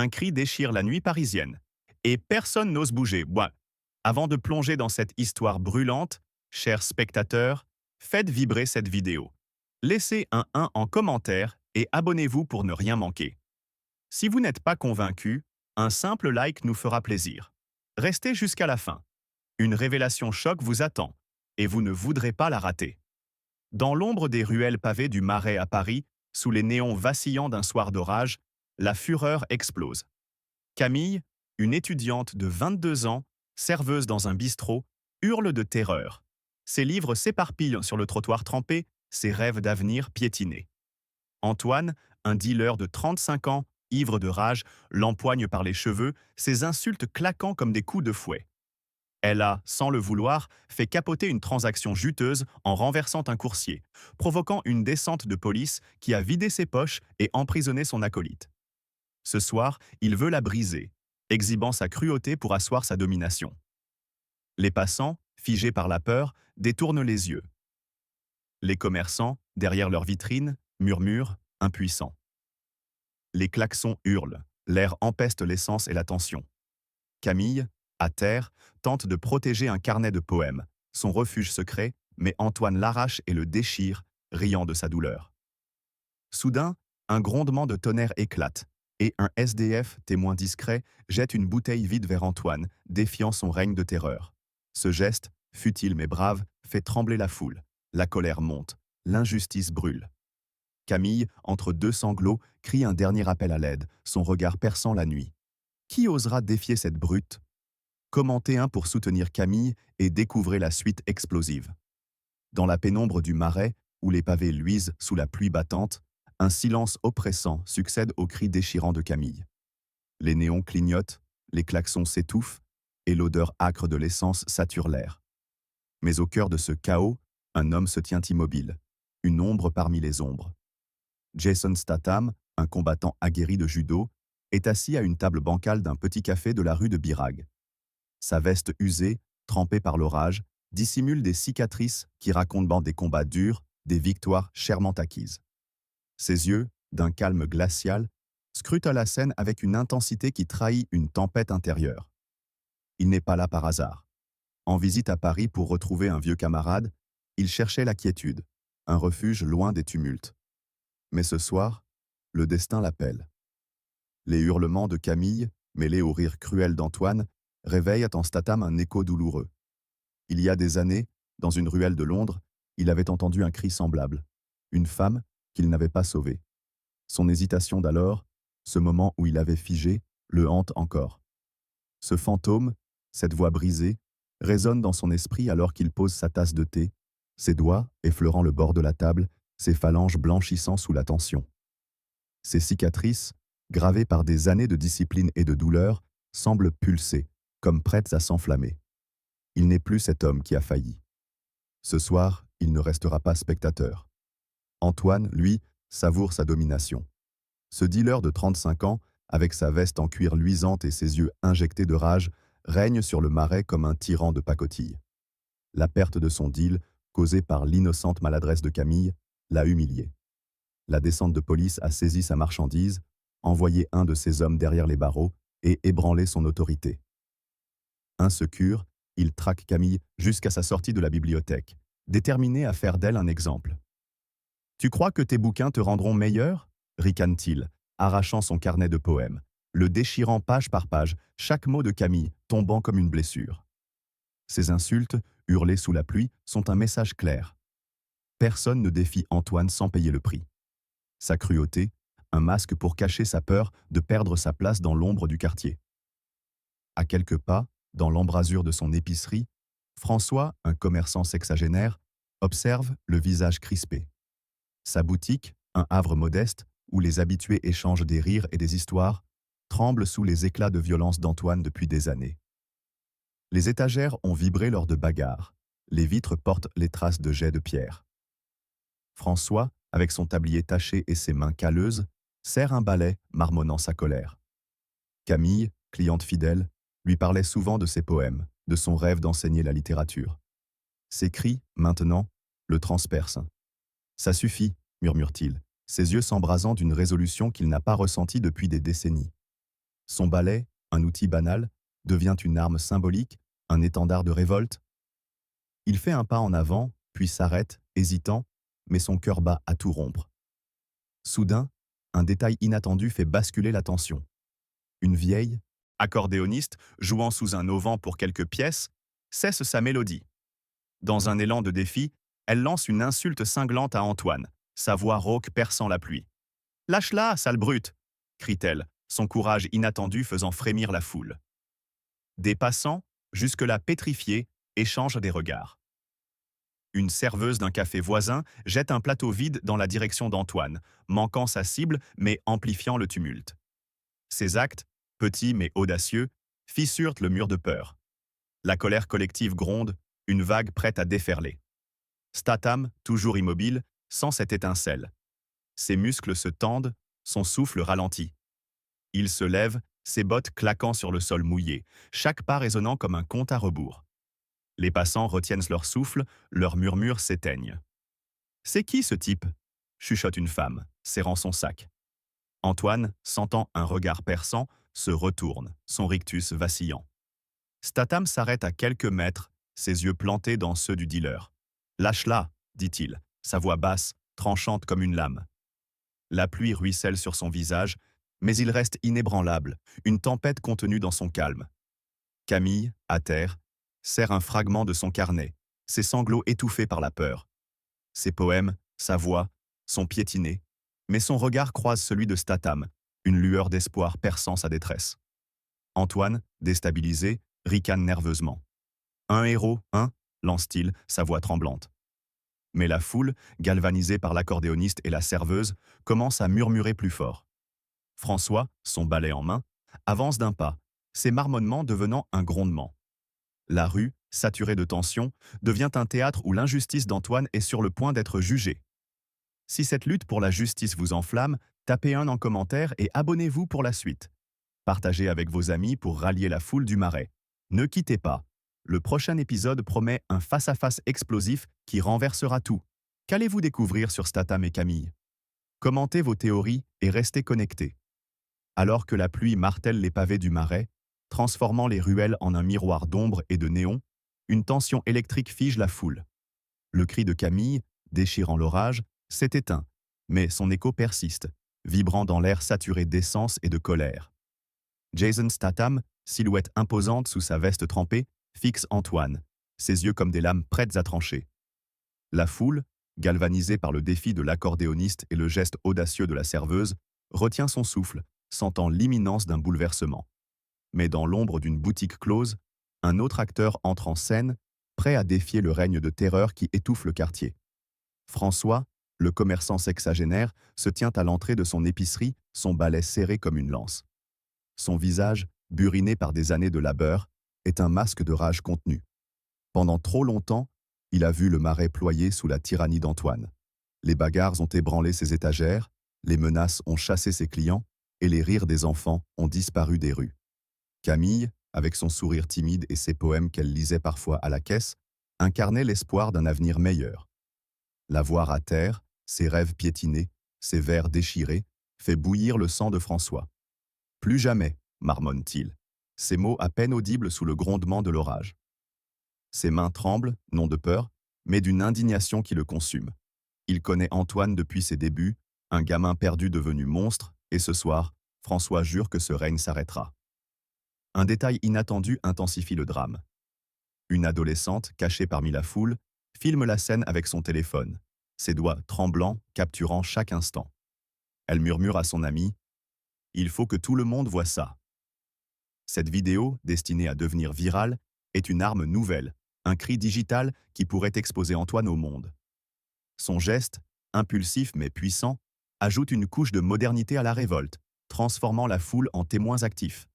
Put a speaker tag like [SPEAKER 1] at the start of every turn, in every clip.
[SPEAKER 1] Un cri déchire la nuit parisienne. Et personne n'ose bouger. Bon, avant de plonger dans cette histoire brûlante, chers spectateurs, faites vibrer cette vidéo. Laissez un 1 en commentaire et abonnez-vous pour ne rien manquer. Si vous n'êtes pas convaincu, un simple like nous fera plaisir. Restez jusqu'à la fin. Une révélation choc vous attend, et vous ne voudrez pas la rater. Dans l'ombre des ruelles pavées du Marais à Paris, sous les néons vacillants d'un soir d'orage, la fureur explose. Camille, une étudiante de 22 ans, serveuse dans un bistrot, hurle de terreur. Ses livres s'éparpillent sur le trottoir trempé, ses rêves d'avenir piétinés. Antoine, un dealer de 35 ans, ivre de rage, l'empoigne par les cheveux, ses insultes claquant comme des coups de fouet. Elle a, sans le vouloir, fait capoter une transaction juteuse en renversant un coursier, provoquant une descente de police qui a vidé ses poches et emprisonné son acolyte. Ce soir, il veut la briser, exhibant sa cruauté pour asseoir sa domination. Les passants, figés par la peur, détournent les yeux. Les commerçants, derrière leurs vitrines, murmurent, impuissants. Les klaxons hurlent, l'air empeste l'essence et la tension. Camille, à terre, tente de protéger un carnet de poèmes, son refuge secret, mais Antoine l'arrache et le déchire, riant de sa douleur. Soudain, un grondement de tonnerre éclate, et un SDF, témoin discret, jette une bouteille vide vers Antoine, défiant son règne de terreur. Ce geste, futile mais brave, fait trembler la foule. La colère monte, l'injustice brûle. Camille, entre deux sanglots, crie un dernier appel à l'aide, son regard perçant la nuit. Qui osera défier cette brute? Commentez un pour soutenir Camille et découvrez la suite explosive. Dans la pénombre du Marais, où les pavés luisent sous la pluie battante, un silence oppressant succède aux cris déchirants de Camille. Les néons clignotent, les klaxons s'étouffent, et l'odeur âcre de l'essence sature l'air. Mais au cœur de ce chaos, un homme se tient immobile, une ombre parmi les ombres. Jason Statham, un combattant aguerri de judo, est assis à une table bancale d'un petit café de la rue de Birague. Sa veste usée, trempée par l'orage, dissimule des cicatrices qui racontent des combats durs, des victoires chèrement acquises. Ses yeux, d'un calme glacial, scrutent la scène avec une intensité qui trahit une tempête intérieure. Il n'est pas là par hasard. En visite à Paris pour retrouver un vieux camarade, il cherchait la quiétude, un refuge loin des tumultes. Mais ce soir, le destin l'appelle. Les hurlements de Camille, mêlés au rire cruel d'Antoine, réveillent en Statham un écho douloureux. Il y a des années, dans une ruelle de Londres, il avait entendu un cri semblable. Une femme qu'il n'avait pas sauvée. Son hésitation d'alors, ce moment où il avait figé, le hante encore. Ce fantôme, cette voix brisée, résonne dans son esprit alors qu'il pose sa tasse de thé, ses doigts effleurant le bord de la table, ses phalanges blanchissant sous la tension. Ses cicatrices, gravées par des années de discipline et de douleur, semblent pulser, comme prêtes à s'enflammer. Il n'est plus cet homme qui a failli. Ce soir, il ne restera pas spectateur. Antoine, lui, savoure sa domination. Ce dealer de 35 ans, avec sa veste en cuir luisante et ses yeux injectés de rage, règne sur le Marais comme un tyran de pacotille. La perte de son deal, causée par l'innocente maladresse de Camille, l'a humilié. La descente de police a saisi sa marchandise, envoyé un de ses hommes derrière les barreaux et ébranlé son autorité. Insécure, il traque Camille jusqu'à sa sortie de la bibliothèque, déterminé à faire d'elle un exemple. « Tu crois que tes bouquins te rendront meilleur ?» ricane-t-il, arrachant son carnet de poèmes, le déchirant page par page, chaque mot de Camille tombant comme une blessure. Ces insultes, hurlées sous la pluie, sont un message clair. Personne ne défie Antoine sans payer le prix. Sa cruauté, un masque pour cacher sa peur de perdre sa place dans l'ombre du quartier. À quelques pas, dans l'embrasure de son épicerie, François, un commerçant sexagénaire, observe le visage crispé. Sa boutique, un havre modeste, où les habitués échangent des rires et des histoires, tremble sous les éclats de violence d'Antoine depuis des années. Les étagères ont vibré lors de bagarres, les vitres portent les traces de jets de pierre. François, avec son tablier taché et ses mains calleuses, serre un balai, marmonnant sa colère. Camille, cliente fidèle, lui parlait souvent de ses poèmes, de son rêve d'enseigner la littérature. Ses cris, maintenant, le transpercent. « Ça suffit », murmure-t-il, ses yeux s'embrasant d'une résolution qu'il n'a pas ressentie depuis des décennies. Son balai, un outil banal, devient une arme symbolique, un étendard de révolte. Il fait un pas en avant, puis s'arrête, hésitant, mais son cœur bat à tout rompre. Soudain, un détail inattendu fait basculer l'attention. Une vieille, accordéoniste, jouant sous un auvent pour quelques pièces, cesse sa mélodie. Dans un élan de défi, elle lance une insulte cinglante à Antoine, sa voix rauque perçant la pluie. Lâche-la, sale brute crie-t-elle, son courage inattendu faisant frémir la foule. Des passants, jusque-là pétrifiés, échangent des regards. Une serveuse d'un café voisin jette un plateau vide dans la direction d'Antoine, manquant sa cible mais amplifiant le tumulte. Ces actes, petits mais audacieux, fissurent le mur de peur. La colère collective gronde, une vague prête à déferler. Statham, toujours immobile, sent cette étincelle. Ses muscles se tendent, son souffle ralentit. Il se lève, ses bottes claquant sur le sol mouillé, chaque pas résonnant comme un compte à rebours. Les passants retiennent leur souffle, leurs murmures s'éteignent. « C'est qui ce type ?» chuchote une femme, serrant son sac. Antoine, sentant un regard perçant, se retourne, son rictus vacillant. Statham s'arrête à quelques mètres, ses yeux plantés dans ceux du dealer. « Lâche-la !» dit-il, sa voix basse, tranchante comme une lame. La pluie ruisselle sur son visage, mais il reste inébranlable, une tempête contenue dans son calme. Camille, à terre, serre un fragment de son carnet, ses sanglots étouffés par la peur. Ses poèmes, sa voix, sont piétinés, mais son regard croise celui de Statham, une lueur d'espoir perçant sa détresse. Antoine, déstabilisé, ricane nerveusement. « Un héros, hein ?» lance-t-il, sa voix tremblante. Mais la foule, galvanisée par l'accordéoniste et la serveuse, commence à murmurer plus fort. François, son balai en main, avance d'un pas, ses marmonnements devenant un grondement. La rue, saturée de tension, devient un théâtre où l'injustice d'Antoine est sur le point d'être jugée. Si cette lutte pour la justice vous enflamme, tapez un en commentaire et abonnez-vous pour la suite. Partagez avec vos amis pour rallier la foule du Marais. Ne quittez pas. Le prochain épisode promet un face-à-face explosif qui renversera tout. Qu'allez-vous découvrir sur Statham et Camille? Commentez vos théories et restez connectés. Alors que la pluie martèle les pavés du Marais, transformant les ruelles en un miroir d'ombre et de néon, une tension électrique fige la foule. Le cri de Camille, déchirant l'orage, s'est éteint, mais son écho persiste, vibrant dans l'air saturé d'essence et de colère. Jason Statham, silhouette imposante sous sa veste trempée, fixe Antoine, ses yeux comme des lames prêtes à trancher. La foule, galvanisée par le défi de l'accordéoniste et le geste audacieux de la serveuse, retient son souffle, sentant l'imminence d'un bouleversement. Mais dans l'ombre d'une boutique close, un autre acteur entre en scène, prêt à défier le règne de terreur qui étouffe le quartier. François, le commerçant sexagénaire, se tient à l'entrée de son épicerie, son balai serré comme une lance. Son visage, buriné par des années de labeur, est un masque de rage contenue. Pendant trop longtemps, il a vu le Marais ployer sous la tyrannie d'Antoine. Les bagarres ont ébranlé ses étagères, les menaces ont chassé ses clients, et les rires des enfants ont disparu des rues. Camille, avec son sourire timide et ses poèmes qu'elle lisait parfois à la caisse, incarnait l'espoir d'un avenir meilleur. La voir à terre, ses rêves piétinés, ses vers déchirés, fait bouillir le sang de François. « Plus jamais », marmonne-t-il, ces mots à peine audibles sous le grondement de l'orage. Ses mains tremblent, non de peur, mais d'une indignation qui le consume. Il connaît Antoine depuis ses débuts, un gamin perdu devenu monstre, et ce soir, François jure que ce règne s'arrêtera. Un détail inattendu intensifie le drame. Une adolescente, cachée parmi la foule, filme la scène avec son téléphone, ses doigts tremblants capturant chaque instant. Elle murmure à son ami « Il faut que tout le monde voie ça ». Cette vidéo, destinée à devenir virale, est une arme nouvelle, un cri digital qui pourrait exposer Antoine au monde. Son geste, impulsif mais puissant, ajoute une couche de modernité à la révolte, transformant la foule en témoins actifs.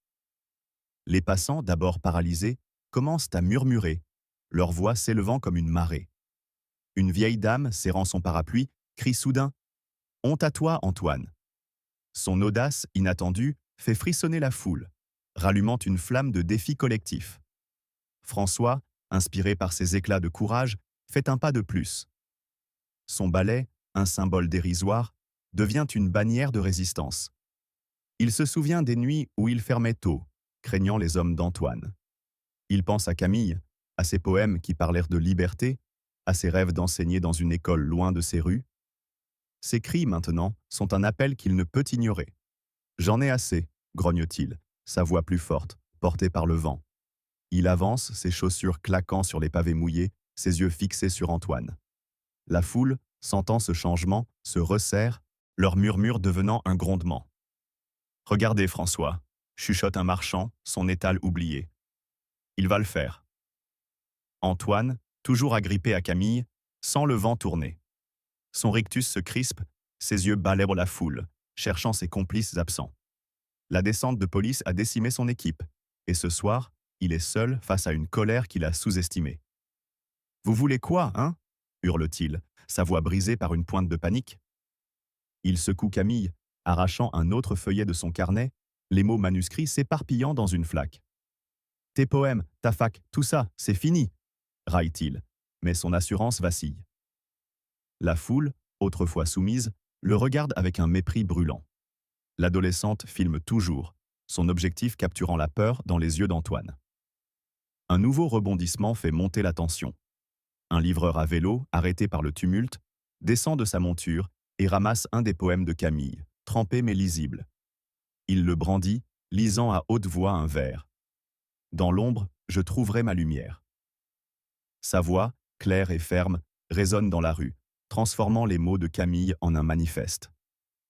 [SPEAKER 1] Les passants, d'abord paralysés, commencent à murmurer, leur voix s'élevant comme une marée. Une vieille dame, serrant son parapluie, crie soudain « Honte à toi, Antoine !» Son audace, inattendue, fait frissonner la foule, rallumant une flamme de défi collectif. François, inspiré par ses éclats de courage, fait un pas de plus. Son balai, un symbole dérisoire, devient une bannière de résistance. Il se souvient des nuits où il fermait tôt, craignant les hommes d'Antoine. Il pense à Camille, à ses poèmes qui parlèrent de liberté, à ses rêves d'enseigner dans une école loin de ses rues. Ses cris, maintenant, sont un appel qu'il ne peut ignorer. J'en ai assez, grogne-t-il, sa voix plus forte, portée par le vent. Il avance, ses chaussures claquant sur les pavés mouillés, ses yeux fixés sur Antoine. La foule, sentant ce changement, se resserre, leur murmure devenant un grondement. Regardez, François, chuchote un marchand, son étal oublié. Il va le faire. Antoine, toujours agrippé à Camille, sent le vent tourner. Son rictus se crispe, ses yeux balayent la foule, cherchant ses complices absents. La descente de police a décimé son équipe, et ce soir, il est seul face à une colère qu'il a sous-estimée. « Vous voulez quoi, hein » hurle-t-il, sa voix brisée par une pointe de panique. Il secoue Camille, arrachant un autre feuillet de son carnet, les mots manuscrits s'éparpillant dans une flaque. « Tes poèmes, ta fac, tout ça, c'est fini !» raille-t-il, mais son assurance vacille. La foule, autrefois soumise, le regarde avec un mépris brûlant. L'adolescente filme toujours, son objectif capturant la peur dans les yeux d'Antoine. Un nouveau rebondissement fait monter la tension. Un livreur à vélo, arrêté par le tumulte, descend de sa monture et ramasse un des poèmes de Camille, trempé mais lisible. Il le brandit, lisant à haute voix un vers. « Dans l'ombre, je trouverai ma lumière. » Sa voix, claire et ferme, résonne dans la rue, transformant les mots de Camille en un manifeste.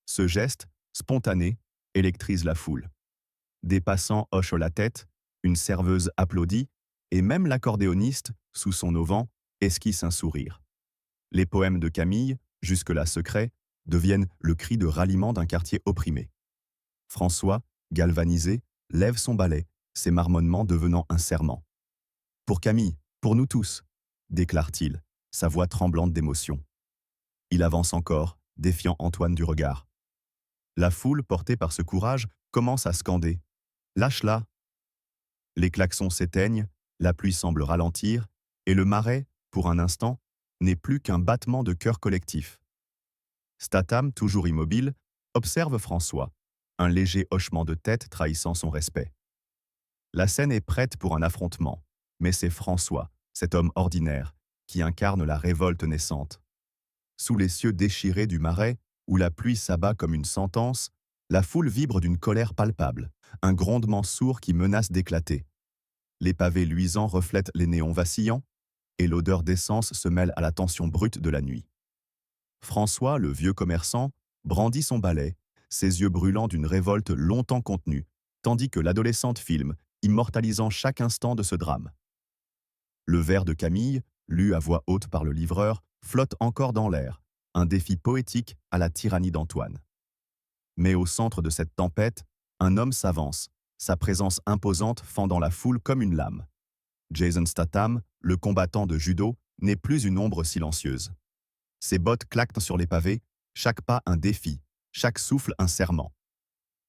[SPEAKER 1] Ce geste, spontané, électrise la foule. Des passants hochent la tête, une serveuse applaudit, et même l'accordéoniste, sous son auvent, esquisse un sourire. Les poèmes de Camille, jusque-là secrets, deviennent le cri de ralliement d'un quartier opprimé. François, galvanisé, lève son balai, ses marmonnements devenant un serment. « Pour Camille, pour nous tous !» déclare-t-il, sa voix tremblante d'émotion. Il avance encore, défiant Antoine du regard. La foule, portée par ce courage, commence à scander « Lâche-la !» Les klaxons s'éteignent, la pluie semble ralentir, et le marais, pour un instant, n'est plus qu'un battement de cœur collectif. Statham, toujours immobile, observe François, un léger hochement de tête trahissant son respect. La scène est prête pour un affrontement, mais c'est François, cet homme ordinaire, qui incarne la révolte naissante. Sous les cieux déchirés du marais, où la pluie s'abat comme une sentence, la foule vibre d'une colère palpable, un grondement sourd qui menace d'éclater. Les pavés luisants reflètent les néons vacillants, et l'odeur d'essence se mêle à la tension brute de la nuit. François, le vieux commerçant, brandit son balai, ses yeux brûlants d'une révolte longtemps contenue, tandis que l'adolescente filme, immortalisant chaque instant de ce drame. Le vers de Camille, lu à voix haute par le livreur, flotte encore dans l'air, un défi poétique à la tyrannie d'Antoine. Mais au centre de cette tempête, un homme s'avance, sa présence imposante fendant la foule comme une lame. Jason Statham, le combattant de judo, n'est plus une ombre silencieuse. Ses bottes claquent sur les pavés, chaque pas un défi, chaque souffle un serment.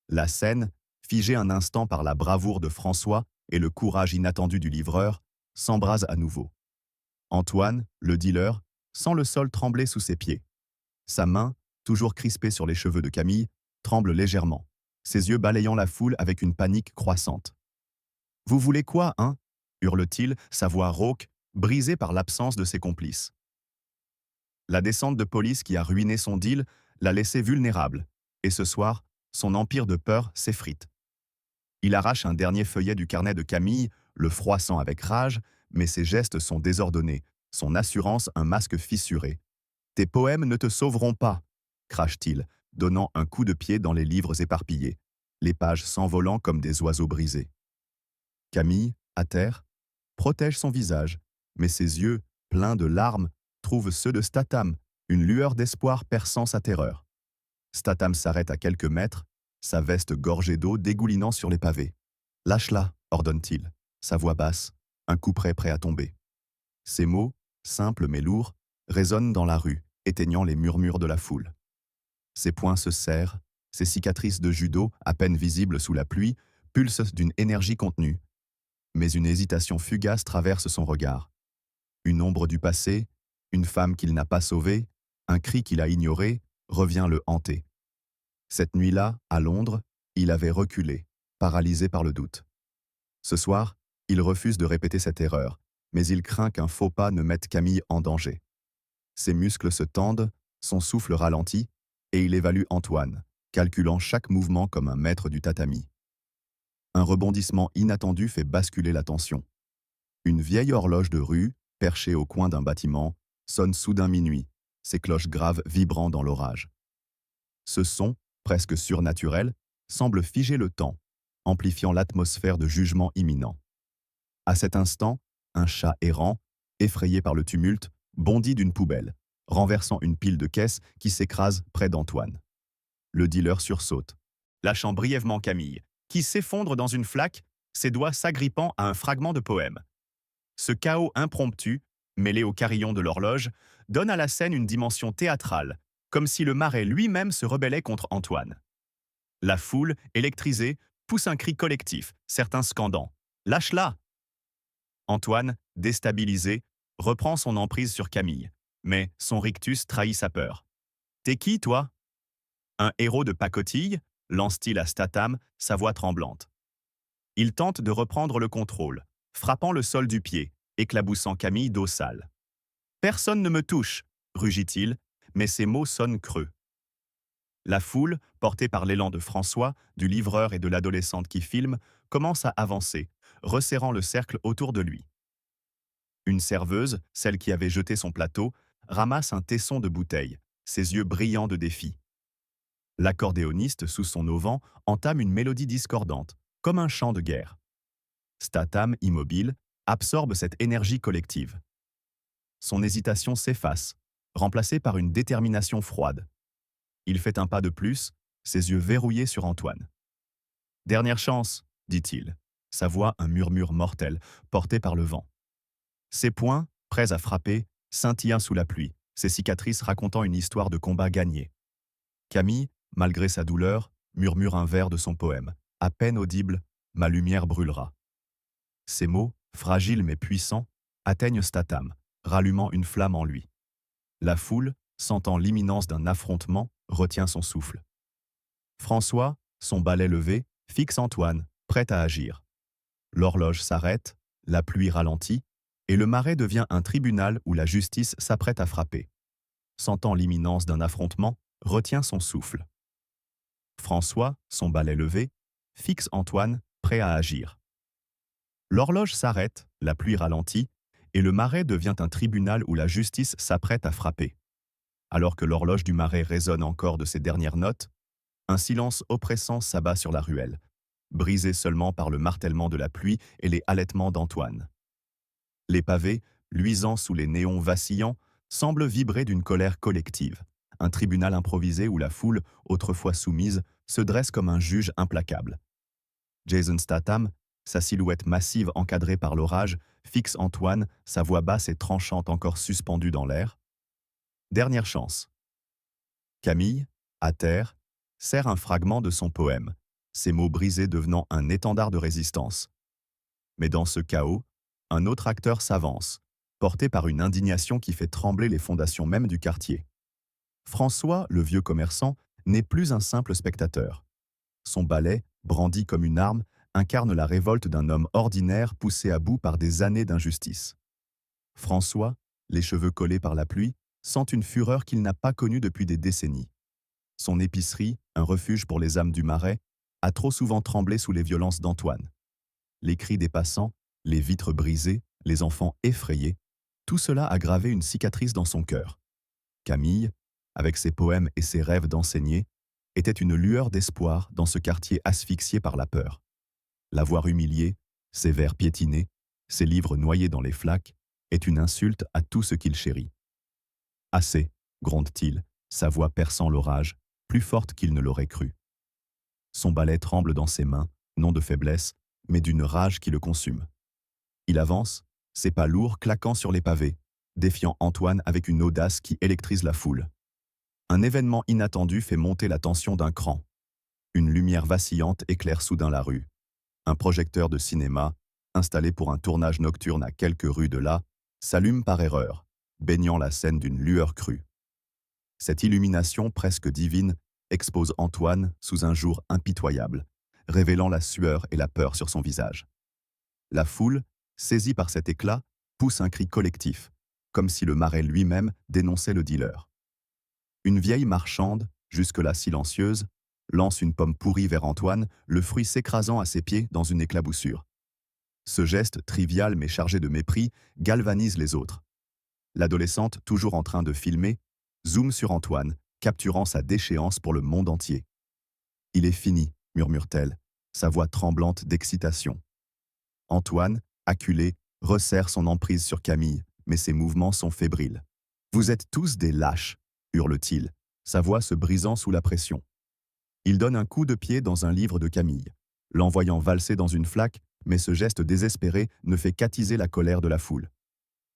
[SPEAKER 1] La scène, figée un instant par la bravoure de François et le courage inattendu du livreur, s'embrase à nouveau. Antoine, le dealer, sent le sol trembler sous ses pieds. Sa main, toujours crispée sur les cheveux de Camille, tremble légèrement, ses yeux balayant la foule avec une panique croissante. « Vous voulez quoi, hein » hurle-t-il, sa voix rauque, brisée par l'absence de ses complices. La descente de police qui a ruiné son deal l'a laissé vulnérable, et ce soir, son empire de peur s'effrite. Il arrache un dernier feuillet du carnet de Camille, le froissant avec rage, mais ses gestes sont désordonnés, son assurance un masque fissuré. « Tes poèmes ne te sauveront pas !» crache-t-il, donnant un coup de pied dans les livres éparpillés, les pages s'envolant comme des oiseaux brisés. Camille, à terre, protège son visage, mais ses yeux, pleins de larmes, trouvent ceux de Statham, une lueur d'espoir perçant sa terreur. Statham s'arrête à quelques mètres, sa veste gorgée d'eau dégoulinant sur les pavés. « Lâche-la !» ordonne-t-il, sa voix basse, un couperet prêt à tomber. Ces mots, simples mais lourds, résonnent dans la rue, éteignant les murmures de la foule. Ses poings se serrent, ses cicatrices de judo, à peine visibles sous la pluie, pulsent d'une énergie contenue. Mais une hésitation fugace traverse son regard. Une ombre du passé, une femme qu'il n'a pas sauvée, un cri qu'il a ignoré, revient le hanter. Cette nuit-là, à Londres, Il avait reculé, paralysé par le doute. Ce soir, il refuse de répéter cette erreur, mais il craint qu'un faux pas ne mette Camille en danger. Ses muscles se tendent, son souffle ralentit, et il évalue Antoine, calculant chaque mouvement comme un maître du tatami. Un rebondissement inattendu fait basculer la tension. Une vieille horloge de rue, perchée au coin d'un bâtiment, sonne soudain minuit, ses cloches graves vibrant dans l'orage. Ce son, presque surnaturel, semble figer le temps, amplifiant l'atmosphère de jugement imminent. À cet instant, un chat errant, effrayé par le tumulte, bondit d'une poubelle, renversant une pile de caisses qui s'écrase près d'Antoine. Le dealer sursaute, lâchant brièvement Camille, qui s'effondre dans une flaque, ses doigts s'agrippant à un fragment de poème. Ce chaos impromptu, mêlé au carillon de l'horloge, donne à la scène une dimension théâtrale, comme si le marais lui-même se rebellait contre Antoine. La foule, électrisée, pousse un cri collectif, certains scandant « Lâche-la !» Antoine, déstabilisé, reprend son emprise sur Camille, mais son rictus trahit sa peur. « T'es qui, toi ?» Un héros de pacotille, lance-t-il à Statham, sa voix tremblante. Il tente de reprendre le contrôle, frappant le sol du pied, éclaboussant Camille d'eau sale. « Personne ne me touche !» rugit-il, mais ses mots sonnent creux. La foule, portée par l'élan de François, du livreur et de l'adolescente qui filme, commence à avancer, resserrant le cercle autour de lui. Une serveuse, celle qui avait jeté son plateau, ramasse un tesson de bouteille, ses yeux brillants de défi. L'accordéoniste, sous son auvent, entame une mélodie discordante, comme un chant de guerre. Statham, immobile, absorbe cette énergie collective. Son hésitation s'efface, remplacée par une détermination froide. Il fait un pas de plus, ses yeux verrouillés sur Antoine. « Dernière chance !» dit-il, sa voix un murmure mortel, porté par le vent. Ses poings, prêts à frapper, scintillent sous la pluie, ses cicatrices racontant une histoire de combat gagné. Camille, malgré sa douleur, murmure un vers de son poème, à peine audible, « Ma lumière brûlera ». Ces mots, fragiles mais puissants, atteignent Statham, rallumant une flamme en lui. La foule, sentant l'imminence d'un affrontement, retient son souffle. François, son balai levé, fixe Antoine, prêt à agir. L'horloge s'arrête, la pluie ralentit, et le marais devient un tribunal où la justice s'apprête à frapper. Sentant l'imminence d'un affrontement, retient son souffle. François, son balai levé, fixe Antoine, prêt à agir. L'horloge s'arrête, la pluie ralentit, et le marais devient un tribunal où la justice s'apprête à frapper. Alors que l'horloge du marais résonne encore de ses dernières notes, un silence oppressant s'abat sur la ruelle, brisé seulement par le martèlement de la pluie et les halètements d'Antoine. Les pavés, luisants sous les néons vacillants, semblent vibrer d'une colère collective, un tribunal improvisé où la foule, autrefois soumise, se dresse comme un juge implacable. Jason Statham, sa silhouette massive encadrée par l'orage, fixe Antoine, sa voix basse et tranchante encore suspendue dans l'air. Dernière chance. Camille, à terre, serre un fragment de son poème, ses mots brisés devenant un étendard de résistance. Mais dans ce chaos, un autre acteur s'avance, porté par une indignation qui fait trembler les fondations même du quartier. François, le vieux commerçant, n'est plus un simple spectateur. Son balai, brandi comme une arme, incarne la révolte d'un homme ordinaire poussé à bout par des années d'injustice. François, les cheveux collés par la pluie, sent une fureur qu'il n'a pas connue depuis des décennies. Son épicerie, un refuge pour les âmes du marais, a trop souvent tremblé sous les violences d'Antoine. Les cris des passants, les vitres brisées, les enfants effrayés, tout cela a gravé une cicatrice dans son cœur. Camille, avec ses poèmes et ses rêves d'enseigner, était une lueur d'espoir dans ce quartier asphyxié par la peur. La voir humiliée, ses vers piétinés, ses livres noyés dans les flaques, est une insulte à tout ce qu'il chérit. « Assez !» gronde-t-il, sa voix perçant l'orage, plus forte qu'il ne l'aurait cru. Son balai tremble dans ses mains, non de faiblesse, mais d'une rage qui le consume. Il avance, ses pas lourds claquant sur les pavés, défiant Antoine avec une audace qui électrise la foule. Un événement inattendu fait monter la tension d'un cran. Une lumière vacillante éclaire soudain la rue. Un projecteur de cinéma, installé pour un tournage nocturne à quelques rues de là, s'allume par erreur, baignant la scène d'une lueur crue. Cette illumination presque divine expose Antoine sous un jour impitoyable, révélant la sueur et la peur sur son visage. La foule, saisie par cet éclat, pousse un cri collectif, comme si le marais lui-même dénonçait le dealer. Une vieille marchande, jusque-là silencieuse, lance une pomme pourrie vers Antoine, le fruit s'écrasant à ses pieds dans une éclaboussure. Ce geste, trivial mais chargé de mépris, galvanise les autres. L'adolescente, toujours en train de filmer, zoome sur Antoine, capturant sa déchéance pour le monde entier. « Il est fini », murmure-t-elle, sa voix tremblante d'excitation. Antoine, acculé, resserre son emprise sur Camille, mais ses mouvements sont fébriles. « Vous êtes tous des lâches », hurle-t-il, sa voix se brisant sous la pression. Il donne un coup de pied dans un livre de Camille, l'envoyant valser dans une flaque, mais ce geste désespéré ne fait qu'attiser la colère de la foule.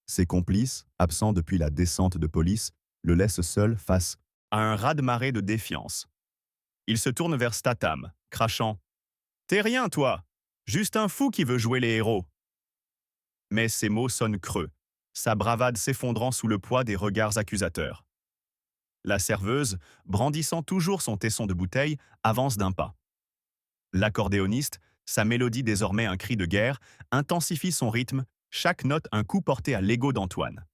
[SPEAKER 1] Ses complices, absents depuis la descente de police, le laissent seul face à un raz-de-marée de défiance. Il se tourne vers Statham, crachant « T'es rien, toi! Juste un fou qui veut jouer les héros !» Mais ses mots sonnent creux, sa bravade s'effondrant sous le poids des regards accusateurs. La serveuse, brandissant toujours son tesson de bouteille, avance d'un pas. L'accordéoniste, sa mélodie désormais un cri de guerre, intensifie son rythme, chaque note un coup porté à l'ego d'Antoine.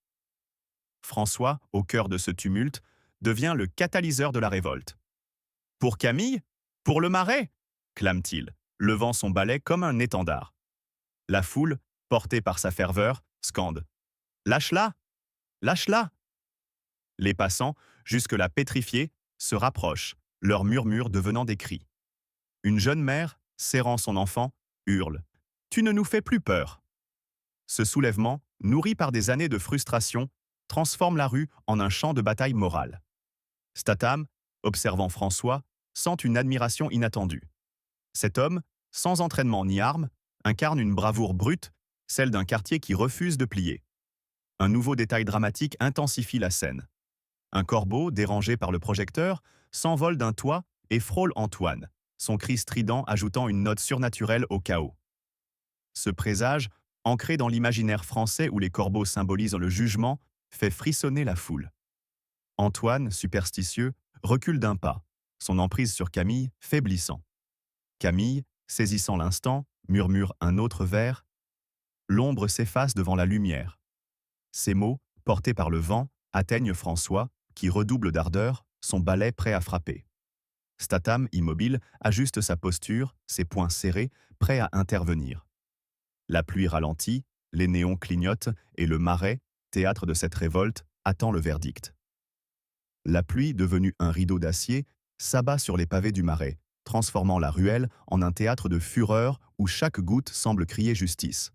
[SPEAKER 1] François, au cœur de ce tumulte, devient le catalyseur de la révolte. « Pour Camille ? Pour le marais ?» clame-t-il, levant son balai comme un étendard. La foule, portée par sa ferveur, scande « Lâche-la ! Lâche-la !» Les passants, jusque-là pétrifiés, se rapprochent, leurs murmures devenant des cris. Une jeune mère, serrant son enfant, hurle « Tu ne nous fais plus peur !» Ce soulèvement, nourri par des années de frustration, transforme la rue en un champ de bataille morale. Statham, observant François, sent une admiration inattendue. Cet homme, sans entraînement ni armes, incarne une bravoure brute, celle d'un quartier qui refuse de plier. Un nouveau détail dramatique intensifie la scène. Un corbeau, dérangé par le projecteur, s'envole d'un toit et frôle Antoine, son cri strident ajoutant une note surnaturelle au chaos. Ce présage, ancré dans l'imaginaire français où les corbeaux symbolisent le jugement, fait frissonner la foule. Antoine, superstitieux, recule d'un pas, son emprise sur Camille faiblissant. Camille, saisissant l'instant, murmure un autre vers. L'ombre s'efface devant la lumière. Ces mots, portés par le vent, atteignent François, qui redouble d'ardeur, son balai prêt à frapper. Statham, immobile, ajuste sa posture, ses poings serrés, prêt à intervenir. La pluie ralentit, les néons clignotent et le marais, théâtre de cette révolte, attend le verdict. La pluie, devenue un rideau d'acier, s'abat sur les pavés du marais, transformant la ruelle en un théâtre de fureur où chaque goutte semble crier justice.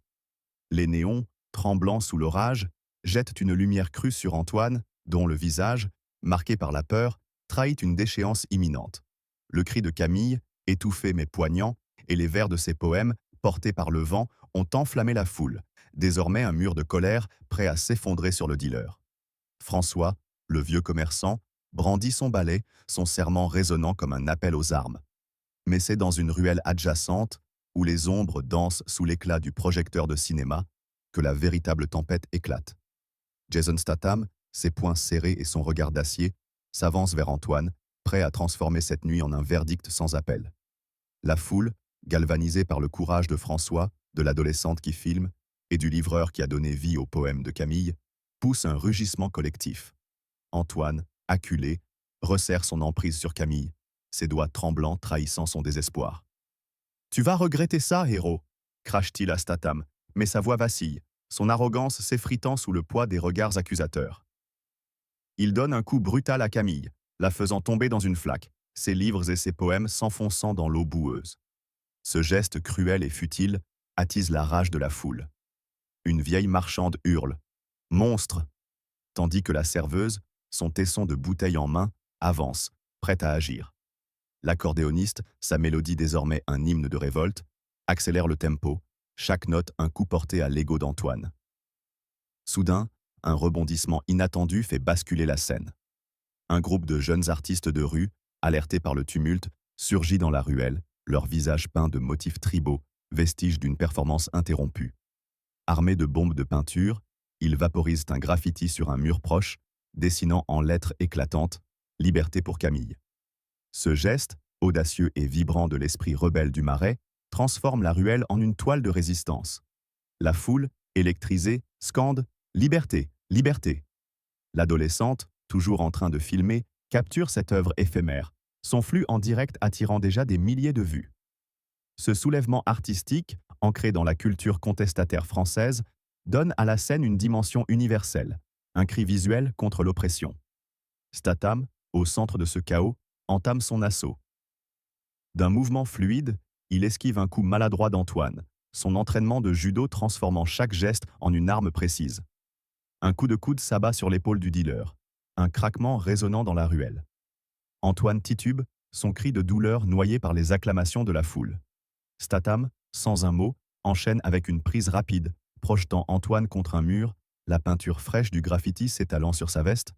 [SPEAKER 1] Les néons, tremblants sous l'orage, jettent une lumière crue sur Antoine, dont le visage, marqué par la peur, trahit une déchéance imminente. Le cri de Camille, étouffé mais poignant, et les vers de ses poèmes, portés par le vent, ont enflammé la foule, désormais un mur de colère prêt à s'effondrer sur le dealer. François, le vieux commerçant, brandit son balai, son serment résonnant comme un appel aux armes. Mais c'est dans une ruelle adjacente, où les ombres dansent sous l'éclat du projecteur de cinéma, que la véritable tempête éclate. Jason Statham, ses poings serrés et son regard d'acier, s'avance vers Antoine, prêt à transformer cette nuit en un verdict sans appel. La foule, galvanisée par le courage de François, de l'adolescente qui filme, et du livreur qui a donné vie au poème de Camille, pousse un rugissement collectif. Antoine, acculé, resserre son emprise sur Camille, ses doigts tremblants trahissant son désespoir. « Tu vas regretter ça, héros !» crache-t-il à Statham, mais sa voix vacille, son arrogance s'effritant sous le poids des regards accusateurs. Il donne un coup brutal à Camille, la faisant tomber dans une flaque, ses livres et ses poèmes s'enfonçant dans l'eau boueuse. Ce geste cruel et futile attise la rage de la foule. Une vieille marchande hurle « Monstre !» tandis que la serveuse, son tesson de bouteille en main, avance, prête à agir. L'accordéoniste, sa mélodie désormais un hymne de révolte, accélère le tempo, chaque note un coup porté à l'ego d'Antoine. Soudain, un rebondissement inattendu fait basculer la scène. Un groupe de jeunes artistes de rue, alertés par le tumulte, surgit dans la ruelle, leurs visages peints de motifs tribaux, vestiges d'une performance interrompue. Armés de bombes de peinture, ils vaporisent un graffiti sur un mur proche, dessinant en lettres éclatantes « Liberté pour Camille ». Ce geste, audacieux et vibrant de l'esprit rebelle du Marais, transforme la ruelle en une toile de résistance. La foule, électrisée, scande « Liberté, liberté !». L'adolescente, toujours en train de filmer, capture cette œuvre éphémère, son flux en direct attirant déjà des milliers de vues. Ce soulèvement artistique, ancré dans la culture contestataire française, donne à la scène une dimension universelle, un cri visuel contre l'oppression. Statham, au centre de ce chaos, entame son assaut. D'un mouvement fluide, il esquive un coup maladroit d'Antoine, son entraînement de judo transformant chaque geste en une arme précise. Un coup de coude s'abat sur l'épaule du dealer, un craquement résonnant dans la ruelle. Antoine titube, son cri de douleur noyé par les acclamations de la foule. Statham, sans un mot, enchaîne avec une prise rapide, projetant Antoine contre un mur, la peinture fraîche du graffiti s'étalant sur sa veste.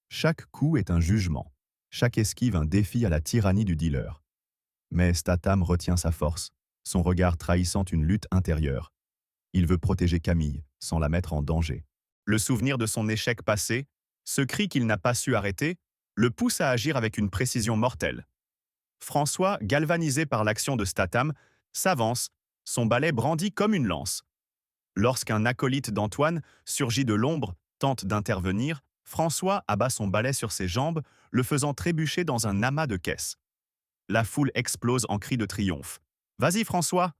[SPEAKER 1] Chaque coup est un jugement, chaque esquive un défi à la tyrannie du dealer. Mais Statham retient sa force, son regard trahissant une lutte intérieure. Il veut protéger Camille, sans la mettre en danger. Le souvenir de son échec passé, ce cri qu'il n'a pas su arrêter, le pousse à agir avec une précision mortelle. François, galvanisé par l'action de Statham, s'avance, son balai brandi comme une lance. Lorsqu'un acolyte d'Antoine, surgi de l'ombre, tente d'intervenir, François abat son balai sur ses jambes, le faisant trébucher dans un amas de caisses. La foule explose en cris de triomphe. « Vas-y François !»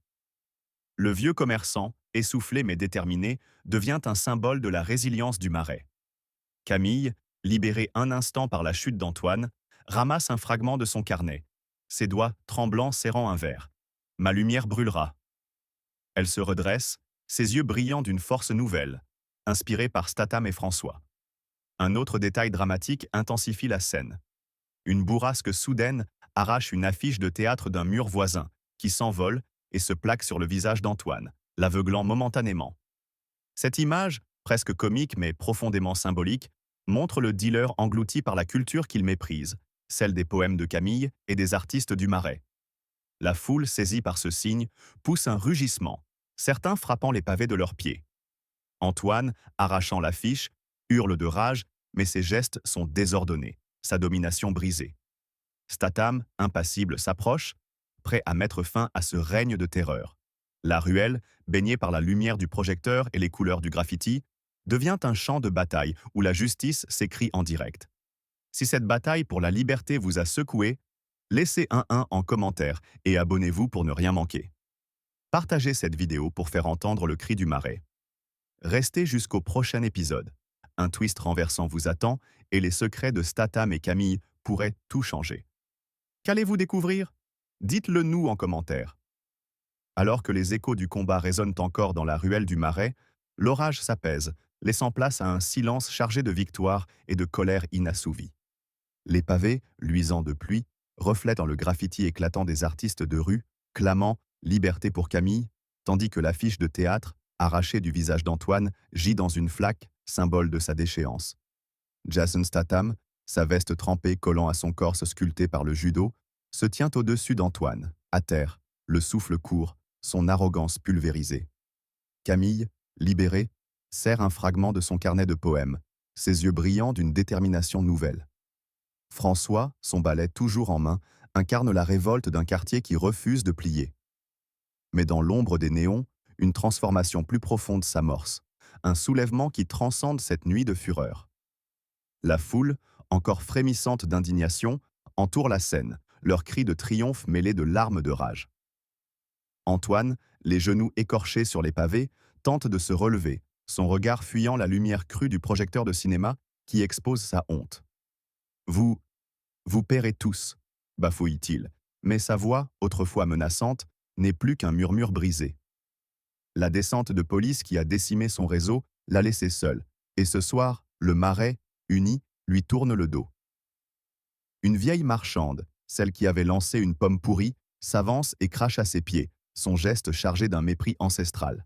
[SPEAKER 1] Le vieux commerçant, essoufflé mais déterminé, devient un symbole de la résilience du Marais. Camille, libérée un instant par la chute d'Antoine, ramasse un fragment de son carnet, ses doigts tremblants serrant un verre. « Ma lumière brûlera !» Elle se redresse, ses yeux brillant d'une force nouvelle, inspirée par Statham et François. Un autre détail dramatique intensifie la scène. Une bourrasque soudaine arrache une affiche de théâtre d'un mur voisin, qui s'envole et se plaque sur le visage d'Antoine, l'aveuglant momentanément. Cette image, presque comique mais profondément symbolique, montre le dealer englouti par la culture qu'il méprise, celle des poèmes de Camille et des artistes du Marais. La foule, saisie par ce signe, pousse un rugissement, certains frappant les pavés de leurs pieds. Antoine, arrachant l'affiche, hurle de rage, mais ses gestes sont désordonnés, sa domination brisée. Statham, impassible, s'approche, prêt à mettre fin à ce règne de terreur. La ruelle, baignée par la lumière du projecteur et les couleurs du graffiti, devient un champ de bataille où la justice s'écrie en direct. Si cette bataille pour la liberté vous a secoué, laissez un 1 en commentaire et abonnez-vous pour ne rien manquer. Partagez cette vidéo pour faire entendre le cri du Marais. Restez jusqu'au prochain épisode. Un twist renversant vous attend et les secrets de Statham et Camille pourraient tout changer. Qu'allez-vous découvrir? Dites-le nous en commentaire. Alors que les échos du combat résonnent encore dans la ruelle du Marais, l'orage s'apaise, laissant place à un silence chargé de victoire et de colère inassouvie. Les pavés, luisants de pluie, reflètent dans le graffiti éclatant des artistes de rue, clamant « Liberté pour Camille », tandis que l'affiche de théâtre, arrachée du visage d'Antoine, gît dans une flaque, symbole de sa déchéance. Jason Statham, sa veste trempée collant à son corps sculpté par le judo, se tient au-dessus d'Antoine, à terre, le souffle court, son arrogance pulvérisée. Camille, libérée, serre un fragment de son carnet de poèmes, ses yeux brillants d'une détermination nouvelle. François, son balai toujours en main, incarne la révolte d'un quartier qui refuse de plier. Mais dans l'ombre des néons, une transformation plus profonde s'amorce, un soulèvement qui transcende cette nuit de fureur. La foule, encore frémissante d'indignation, entoure la scène, leurs cris de triomphe mêlés de larmes de rage. Antoine, les genoux écorchés sur les pavés, tente de se relever, son regard fuyant la lumière crue du projecteur de cinéma qui expose sa honte. « Vous paierez tous », bafouille-t-il, mais sa voix, autrefois menaçante, n'est plus qu'un murmure brisé. La descente de police qui a décimé son réseau l'a laissé seul, et ce soir, le Marais, uni, lui tourne le dos. Une vieille marchande, celle qui avait lancé une pomme pourrie, s'avance et crache à ses pieds, son geste chargé d'un mépris ancestral.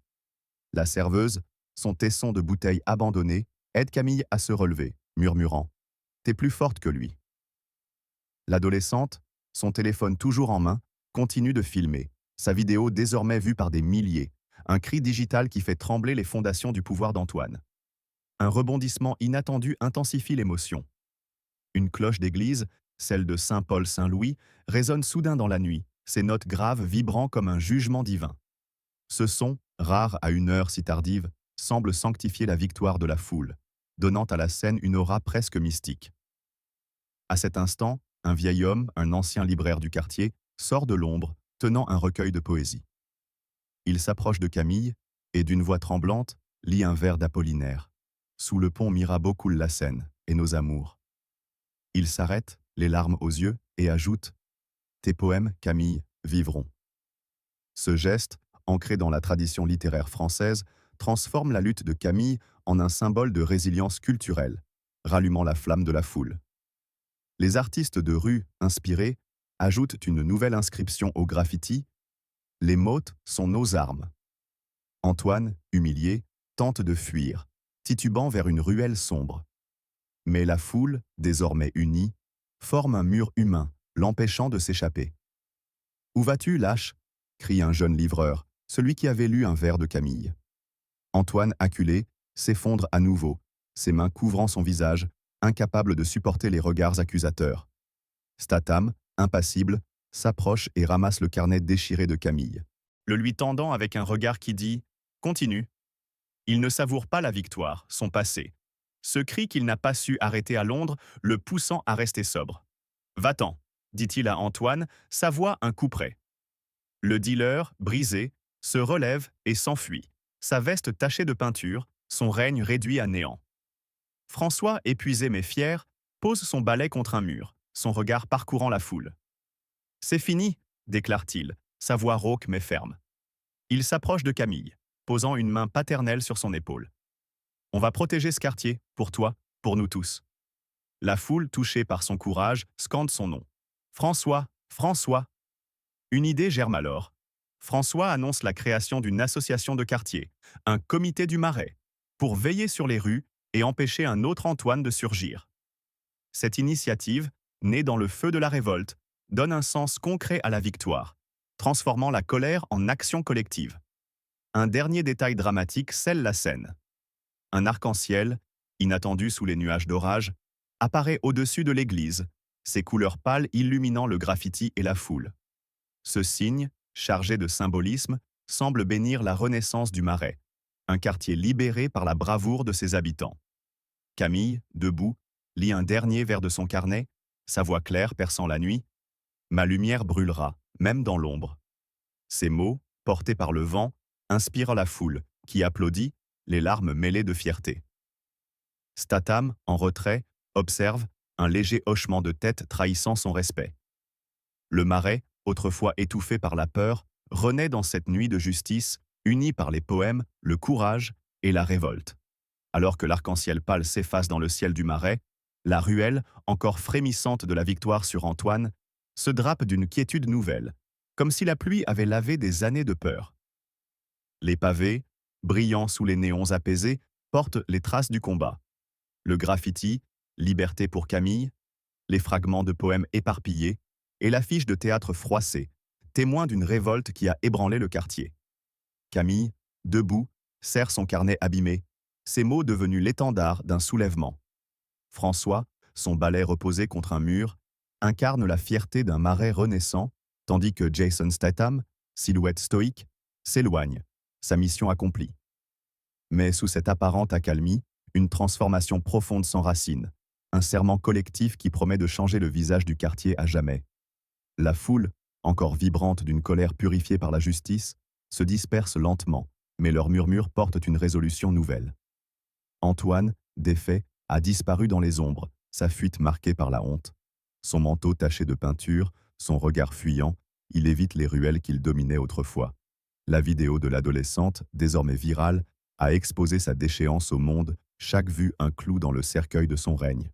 [SPEAKER 1] La serveuse, son tesson de bouteille abandonné, aide Camille à se relever, murmurant « T'es plus forte que lui ». L'adolescente, son téléphone toujours en main, continue de filmer, sa vidéo désormais vue par des milliers, un cri digital qui fait trembler les fondations du pouvoir d'Antoine. Un rebondissement inattendu intensifie l'émotion. Une cloche d'église, celle de saint Paul Saint-Louis, résonne soudain dans la nuit, ses notes graves vibrant comme un jugement divin. Ce son, rare à une heure si tardive, semble sanctifier la victoire de la foule, donnant à la scène une aura presque mystique. À cet instant, un vieil homme, un ancien libraire du quartier, sort de l'ombre, tenant un recueil de poésie. Il s'approche de Camille et, d'une voix tremblante, lit un vers d'Apollinaire. Sous le pont Mirabeau coule la Seine, et nos amours. Il s'arrête, les larmes aux yeux, et ajoute « Tes poèmes, Camille, vivront ». Ce geste, ancré dans la tradition littéraire française, transforme la lutte de Camille en un symbole de résilience culturelle, rallumant la flamme de la foule. Les artistes de rue, inspirés, ajoutent une nouvelle inscription au graffiti. Les mots sont nos armes. Antoine, humilié, tente de fuir, titubant vers une ruelle sombre. Mais la foule, désormais unie, forme un mur humain, l'empêchant de s'échapper. « Où vas-tu, lâche » crie un jeune livreur, celui qui avait lu un vers de Camille. Antoine, acculé, s'effondre à nouveau, ses mains couvrant son visage, incapable de supporter les regards accusateurs. Statham, impassible, s'approche et ramasse le carnet déchiré de Camille, le lui tendant avec un regard qui dit « Continue ». Il ne savoure pas la victoire, son passé. Ce cri qu'il n'a pas su arrêter à Londres, le poussant à rester sobre. « Va-t'en », dit-il à Antoine, sa voix un coup près. Le dealer, brisé, se relève et s'enfuit, sa veste tachée de peinture, son règne réduit à néant. François, épuisé mais fier, pose son balai contre un mur, son regard parcourant la foule. « C'est fini », déclare-t-il, sa voix rauque mais ferme. Il s'approche de Camille, posant une main paternelle sur son épaule. « On va protéger ce quartier, pour toi, pour nous tous. » La foule, touchée par son courage, scande son nom. « François, François !» Une idée germe alors. François annonce la création d'une association de quartier, un comité du Marais, pour veiller sur les rues et empêcher un autre Antoine de surgir. Cette initiative, née dans le feu de la révolte, donne un sens concret à la victoire, transformant la colère en action collective. Un dernier détail dramatique scelle la scène. Un arc-en-ciel, inattendu sous les nuages d'orage, apparaît au-dessus de l'église, ses couleurs pâles illuminant le graffiti et la foule. Ce signe, chargé de symbolisme, semble bénir la renaissance du Marais, un quartier libéré par la bravoure de ses habitants. Camille, debout, lit un dernier vers de son carnet, sa voix claire perçant la nuit. « Ma lumière brûlera, même dans l'ombre. » Ces mots, portés par le vent, inspirent la foule, qui applaudit, les larmes mêlées de fierté. Statham, en retrait, observe, un léger hochement de tête trahissant son respect. Le Marais, autrefois étouffé par la peur, renaît dans cette nuit de justice, uni par les poèmes, le courage et la révolte. Alors que l'arc-en-ciel pâle s'efface dans le ciel du Marais, la ruelle, encore frémissante de la victoire sur Antoine, se drape d'une quiétude nouvelle, comme si la pluie avait lavé des années de peur. Les pavés, brillant sous les néons apaisés, portent les traces du combat. Le graffiti, Liberté pour Camille, les fragments de poèmes éparpillés, et l'affiche de théâtre froissée, témoin d'une révolte qui a ébranlé le quartier. Camille, debout, serre son carnet abîmé, ses mots devenus l'étendard d'un soulèvement. François, son balai reposé contre un mur, incarne la fierté d'un Marais renaissant, tandis que Jason Statham, silhouette stoïque, s'éloigne, sa mission accomplie. Mais sous cette apparente accalmie, une transformation profonde s'enracine, un serment collectif qui promet de changer le visage du quartier à jamais. La foule, encore vibrante d'une colère purifiée par la justice, se disperse lentement, mais leurs murmures portent une résolution nouvelle. Antoine, défait, a disparu dans les ombres, sa fuite marquée par la honte. Son manteau taché de peinture, son regard fuyant, il évite les ruelles qu'il dominait autrefois. La vidéo de l'adolescente, désormais virale, a exposé sa déchéance au monde, chaque vue un clou dans le cercueil de son règne.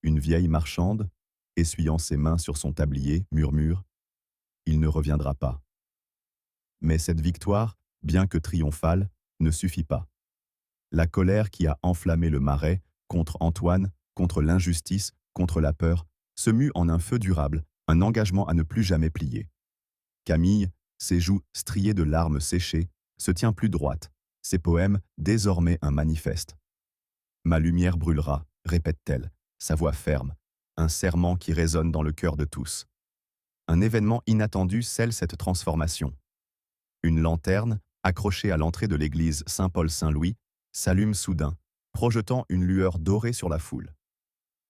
[SPEAKER 1] Une vieille marchande, essuyant ses mains sur son tablier, murmure « Il ne reviendra pas ». Mais cette victoire, bien que triomphale, ne suffit pas. La colère qui a enflammé le Marais, contre Antoine, contre l'injustice, contre la peur, se mue en un feu durable, un engagement à ne plus jamais plier. Camille, ses joues striées de larmes séchées, se tient plus droite, ses poèmes désormais un manifeste. « Ma lumière brûlera », répète-t-elle, sa voix ferme, Un serment qui résonne dans le cœur de tous. Un événement inattendu scelle cette transformation. Une lanterne, accrochée à l'entrée de l'église Saint-Paul-Saint-Louis, s'allume soudain, projetant une lueur dorée sur la foule.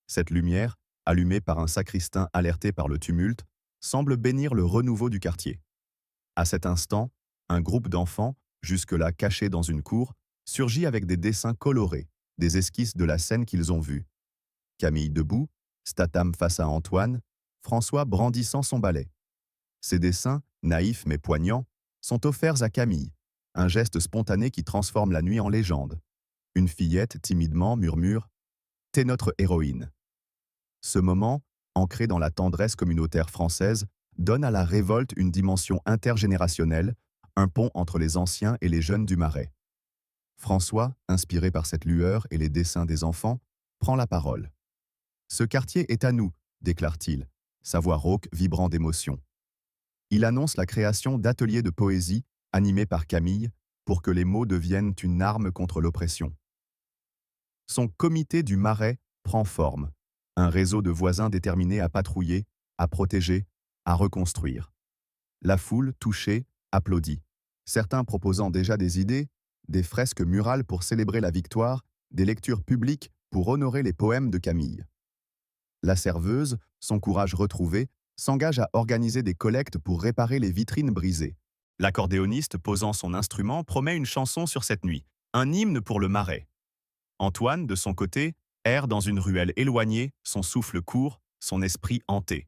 [SPEAKER 1] Cette lumière, allumée par un sacristain alerté par le tumulte, semble bénir le renouveau du quartier. À cet instant, un groupe d'enfants, jusque-là cachés dans une cour, surgit avec des dessins colorés, des esquisses de la scène qu'ils ont vue. Camille debout, Statham face à Antoine, François brandissant son balai. Ces dessins, naïfs mais poignants, sont offerts à Camille, un geste spontané qui transforme la nuit en légende. Une fillette timidement murmure « T'es notre héroïne ». Ce moment, ancré dans la tendresse communautaire française, donne à la révolte une dimension intergénérationnelle, un pont entre les anciens et les jeunes du Marais. François, inspiré par cette lueur et les dessins des enfants, prend la parole. « Ce quartier est à nous », déclare-t-il, sa voix rauque vibrant d'émotion. Il annonce la création d'ateliers de poésie animés par Camille pour que les mots deviennent une arme contre l'oppression. Son comité du Marais prend forme, un réseau de voisins déterminés à patrouiller, à protéger, à reconstruire. La foule, touchée, applaudit, certains proposant déjà des idées, des fresques murales pour célébrer la victoire, des lectures publiques pour honorer les poèmes de Camille. La serveuse, son courage retrouvé, s'engage à organiser des collectes pour réparer les vitrines brisées. L'accordéoniste posant son instrument promet une chanson sur cette nuit, un hymne pour le Marais. Antoine, de son côté, erre dans une ruelle éloignée, son souffle court, son esprit hanté.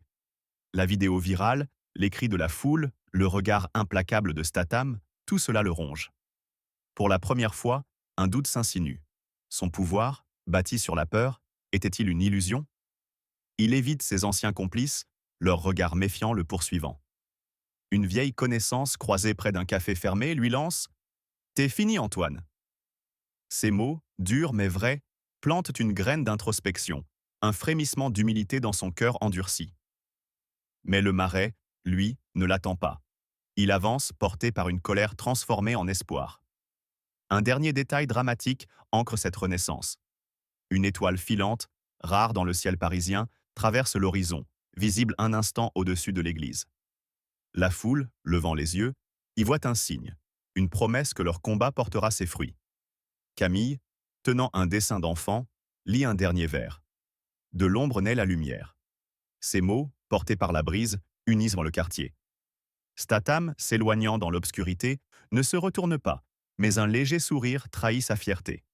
[SPEAKER 1] La vidéo virale, les cris de la foule, le regard implacable de Statham, tout cela le ronge. Pour la première fois, un doute s'insinue. Son pouvoir, bâti sur la peur, était-il une illusion? Il évite ses anciens complices, leur regard méfiant le poursuivant. Une vieille connaissance croisée près d'un café fermé lui lance « T'es fini, Antoine ». Ces mots, durs mais vrais, plantent une graine d'introspection, un frémissement d'humilité dans son cœur endurci. Mais le Marais, lui, ne l'attend pas. Il avance, porté par une colère transformée en espoir. Un dernier détail dramatique ancre cette renaissance. Une étoile filante, rare dans le ciel parisien, traverse l'horizon, visible un instant au-dessus de l'église. La foule, levant les yeux, y voit un signe, une promesse que leur combat portera ses fruits. Camille, tenant un dessin d'enfant, lit un dernier vers. De l'ombre naît la lumière. Ces mots, portés par la brise, unissent dans le quartier. Statham, s'éloignant dans l'obscurité, ne se retourne pas, mais un léger sourire trahit sa fierté.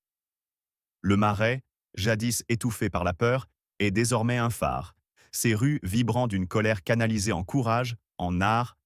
[SPEAKER 1] Le Marais, jadis étouffé par la peur, est désormais un phare, ses rues vibrant d'une colère canalisée en courage, en art,